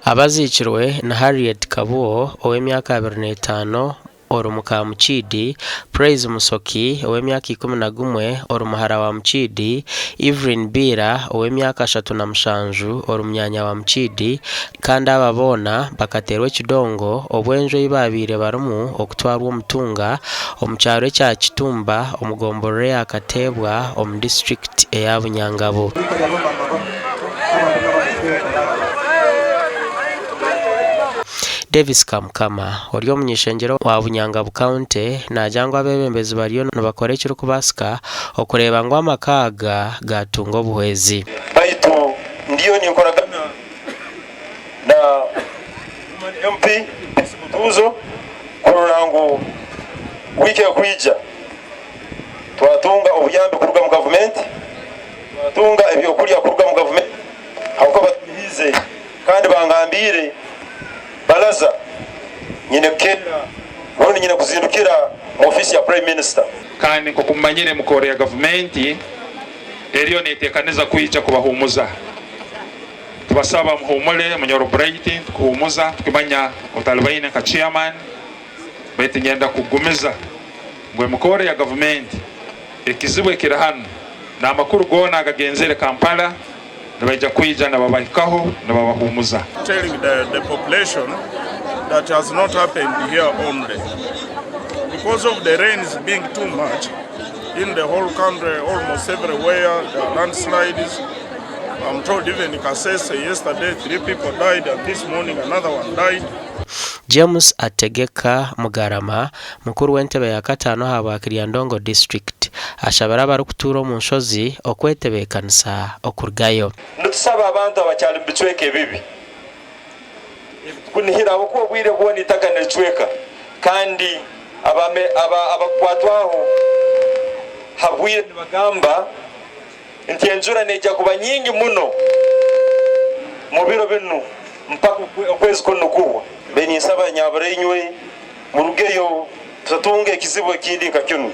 abazikirwe na Harriet Kabuo ow'emyaka 25 orumuka Muchidi, Praise Musoki ow'emyaka 11 orumuhara wa Muchidi, Evelyn Bira ow'emyaka 37 orumyanya wa Muchidi, kandi ababona bakaterwa ekidongo obwenjo babire barumu okutwarwa omutunga omukyaro kya Kitumba omugombore yakatebwa omu district eya Bunyangabo. Davis Kamkama oli omunyeshengero wa Bunyangabo County najangwa abebembezi bariyo nibakora ekiro kubasika okureba ngo amakaga gatunga obuhwezi. Baitu ndiyo ninkoragana na MP Mutuzo kururango wiki ya kwija twatunga obuyambi kuruga mu government, twatunga ebyokulya kuruga mu government hako batuhize kandi bangambire balaza nyine kera wone nyine kuzindukira mu ofisi ya Prime Minister kandi ko kumanyire mu kore ya government eriyo netekaniza kwica kubahumuza. Tubasaba muhumule munyoro bright kuhumuza tukimanya utalibaine ka chairman bete nyenda kugumiza ngwe mu kore ya government ekizibwe kira hano na makuru gona agagenzere Kampala nabaja kwija na babahikaho na babahumuza. Telling the population that has not happened here only because of the rains being too much in the whole country, almost everywhere the landslides. I'm told even in Kasese yesterday 3 people died and this morning another one died. James Ategeka Mugarama mukuru w'entebe ya katano habakiriya Ndongo district ashabara bari kutura mu nshozi okwetebekanisa okurgayo. Nutusaba abantu abacyali bitweke bibi kunihira abako bwire bwoni takane cweka kandi abakwatwaho habwire bagamba intenzura nejja kuba nyingi muno mu biro binu mpaka ukwezi konukuwa beni nsaba nyabarenywe mu rugeyo tutunge ekizibu ekindi nkakyunu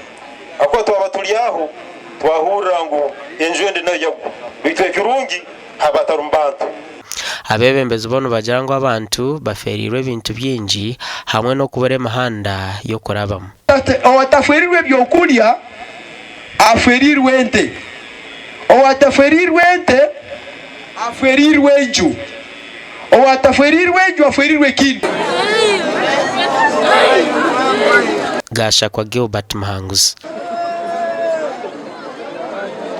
akwa twabatuliaho twahura ngo enjwende nayo bitwe kirungi habatarumbantu. Abebembezi bono bajangwa abantu baferirwe ibintu byinji hamwe no kubere mahanda yo kurabamu. Owataferirwe byokulya aferirwe ente, owataferirwe ente aferirwe enju, owataferirwe enju aferirwe kintu. Gasha kwa Gilbert Mahanguzi.